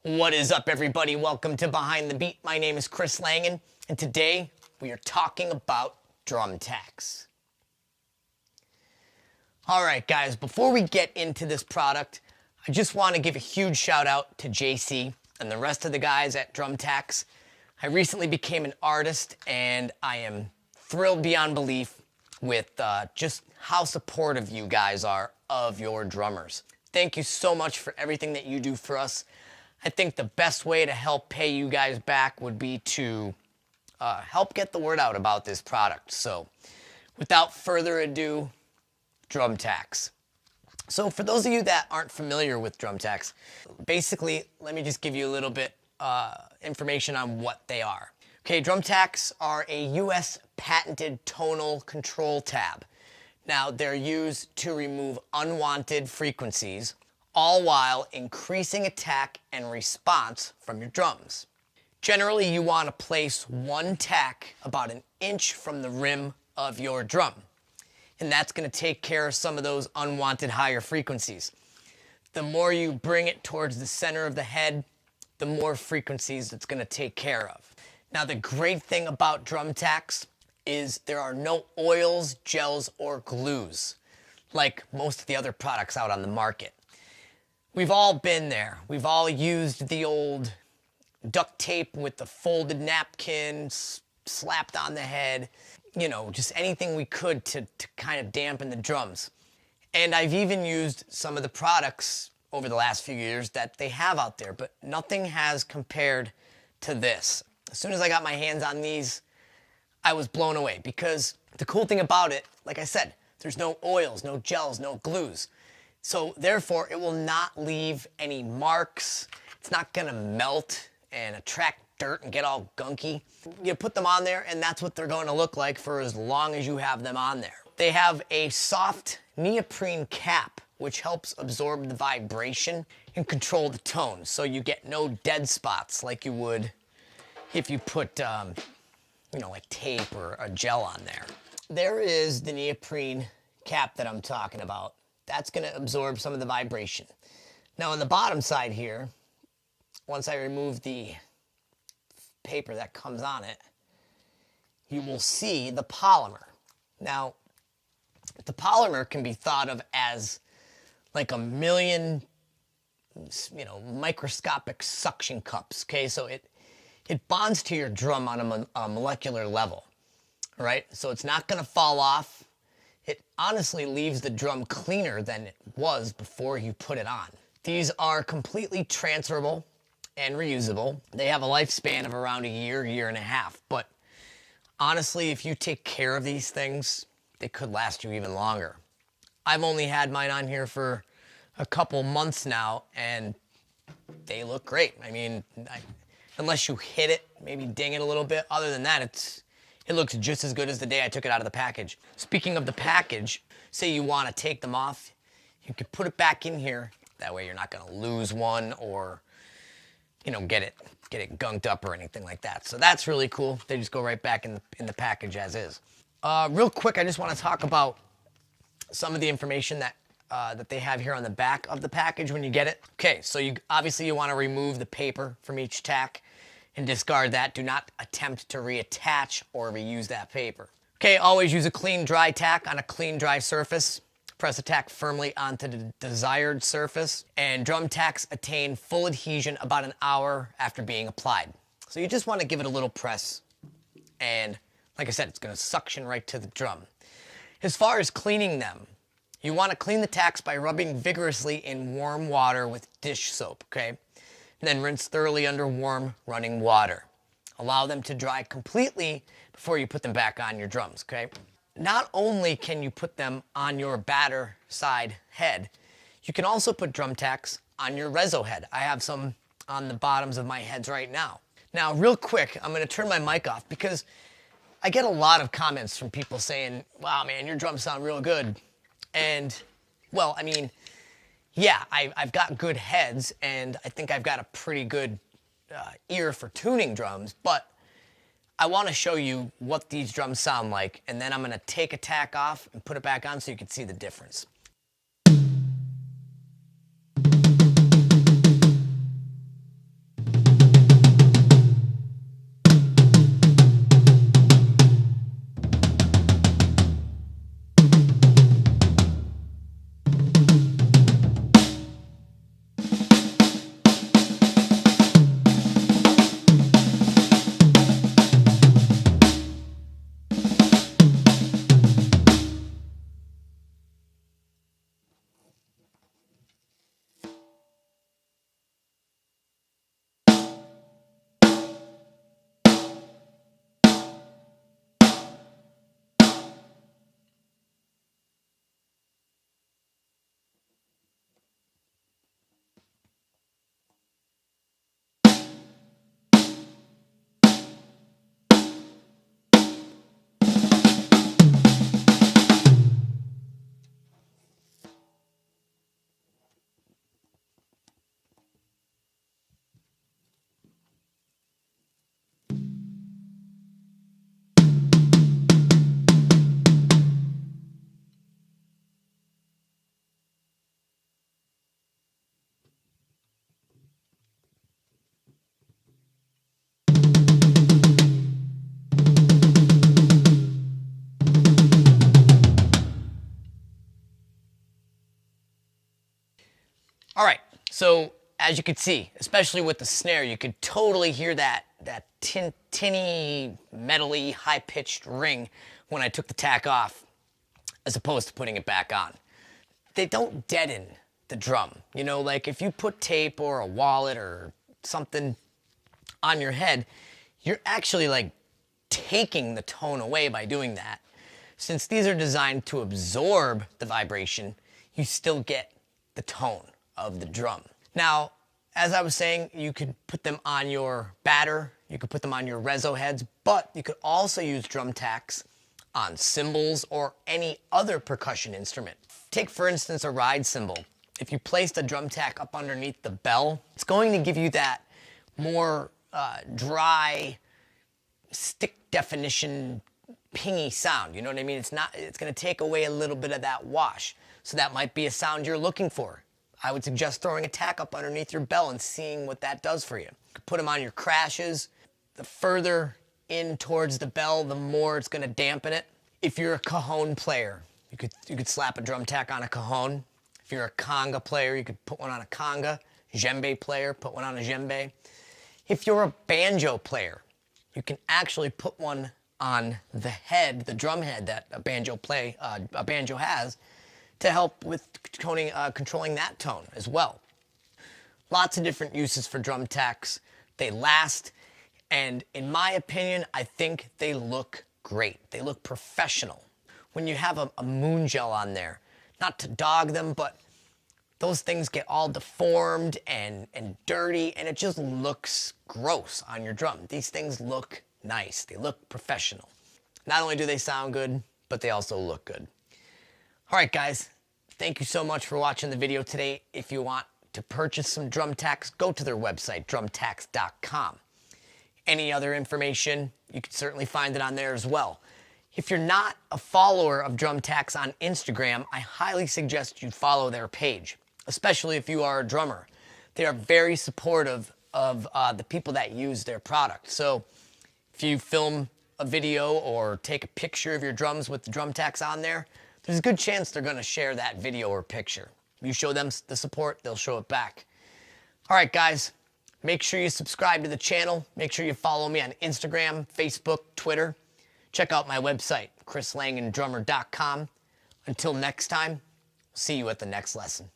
What is up, everybody? Welcome to Behind the Beat. My name is Chris Langan, and today we are talking about DrumTacs. All right, guys, before we get into this product, I just want to give a huge shout out to JC and the rest of the guys at DrumTacs. I recently became an artist, and I am thrilled beyond belief with just how supportive you guys are of your drummers. Thank you so much for everything that you do for us. I think the best way to help pay you guys back would be to help get the word out about this product. So without further ado, DrumTacs. So for those of you that aren't familiar with DrumTacs, basically, let me just give you a little bit information on what they are. Okay, DrumTacs are a US patented tonal control tab. Now, they're used to remove unwanted frequencies, all while increasing attack and response from your drums. Generally, you want to place one tack about an inch from the rim of your drum, and that's going to take care of some of those unwanted higher frequencies. The more you bring it towards the center of the head, the more frequencies it's going to take care of. Now, the great thing about DrumTacs is there are no oils, gels, or glues like most of the other products out on the market. We've all been there. We've all used the old duct tape with the folded napkin slapped on the head. You know, just anything we could to kind of dampen the drums. And I've even used some of the products over the last few years that they have out there, but nothing has compared to this. As soon as I got my hands on these, I was blown away, because the cool thing about it, like I said, there's no oils, no gels, no glues. So therefore, it will not leave any marks. It's not gonna melt and attract dirt and get all gunky. You put them on there, and that's what they're going to look like for as long as you have them on there. They have a soft neoprene cap, which helps absorb the vibration and control the tone, so you get no dead spots like you would if you put, like tape or a gel on there. There is the neoprene cap that I'm talking about. That's going to absorb some of the vibration. Now on the bottom side here, once I remove the paper that comes on it, you will see the polymer. Now, the polymer can be thought of as like a million, microscopic suction cups, okay? So it bonds to your drum on a molecular level, right? So it's not going to fall off. It honestly leaves the drum cleaner than it was before you put it on. These are completely transferable and reusable. They have a lifespan of around a year, year and a half. But honestly, if you take care of these things, they could last you even longer. I've only had mine on here for a couple months now, and they look great. I mean, unless you hit it, maybe ding it a little bit. Other than that, it looks just as good as the day I took it out of the package. Speaking of the package, say you want to take them off, you could put it back in here. That way you're not going to lose one or, get it gunked up or anything like that. So that's really cool. They just go right back in the package as is. Real quick, I just want to talk about some of the information that they have here on the back of the package when you get it. Okay, so you want to remove the paper from each tack and discard that. Do not attempt to reattach or reuse that paper. Okay, always use a clean, dry tack on a clean, dry surface. Press the tack firmly onto the desired surface, and DrumTacs attain full adhesion about an hour after being applied. So you just want to give it a little press, and like I said, it's going to suction right to the drum. As far as cleaning them, you want to clean the tacks by rubbing vigorously in warm water with dish soap, okay? And then rinse thoroughly under warm running water. Allow them to dry completely before you put them back on your drums, okay? Not only can you put them on your batter side head, you can also put DrumTacs on your reso head. I have some on the bottoms of my heads right now. Now, real quick, I'm going to turn my mic off because I get a lot of comments from people saying, wow, man, your drums sound real good. And, well, I mean, yeah, I've got good heads, and I think I've got a pretty good ear for tuning drums, but I want to show you what these drums sound like, and then I'm going to take a tack off and put it back on so you can see the difference. So as you can see, especially with the snare, you could totally hear that tinny, metally, high-pitched ring when I took the tack off, as opposed to putting it back on. They don't deaden the drum. You know, like if you put tape or a wallet or something on your head, you're actually like taking the tone away by doing that. Since these are designed to absorb the vibration, you still get the tone of the drum. Now, as I was saying, you could put them on your batter, you could put them on your reso heads, but you could also use DrumTacs on cymbals or any other percussion instrument. Take, for instance, a ride cymbal. If you place the DrumTac up underneath the bell, it's going to give you that more dry, stick definition, pingy sound. You know what I mean? It's going to take away a little bit of that wash. So that might be a sound you're looking for. I would suggest throwing a tack up underneath your bell and seeing what that does for you. You could put them on your crashes. The further in towards the bell, the more it's going to dampen it. If you're a cajon player, you could slap a DrumTac on a cajon. If you're a conga player, you could put one on a conga. Djembe player, put one on a djembe. If you're a banjo player, you can actually put one on the head, the drum head that a banjo has, to help with controlling that tone as well. Lots of different uses for DrumTacs. They last, and in my opinion, I think they look great. They look professional. When you have a moon gel on there, not to dog them, but those things get all deformed and dirty, and it just looks gross on your drum. These things look nice. They look professional. Not only do they sound good, but they also look good. All right, guys, thank you so much for watching the video today. If you want to purchase some DrumTacs, go to their website, DrumTacs.com. Any other information, you can certainly find it on there as well. If you're not a follower of DrumTacs on Instagram, I highly suggest you follow their page, especially if you are a drummer. They are very supportive of the people that use their product. So if you film a video or take a picture of your drums with the DrumTacs on there, there's a good chance they're going to share that video or picture. You show them the support, they'll show it back. All right, guys, make sure you subscribe to the channel. Make sure you follow me on Instagram, Facebook, Twitter. Check out my website, chrislangandrummer.com. Until next time, see you at the next lesson.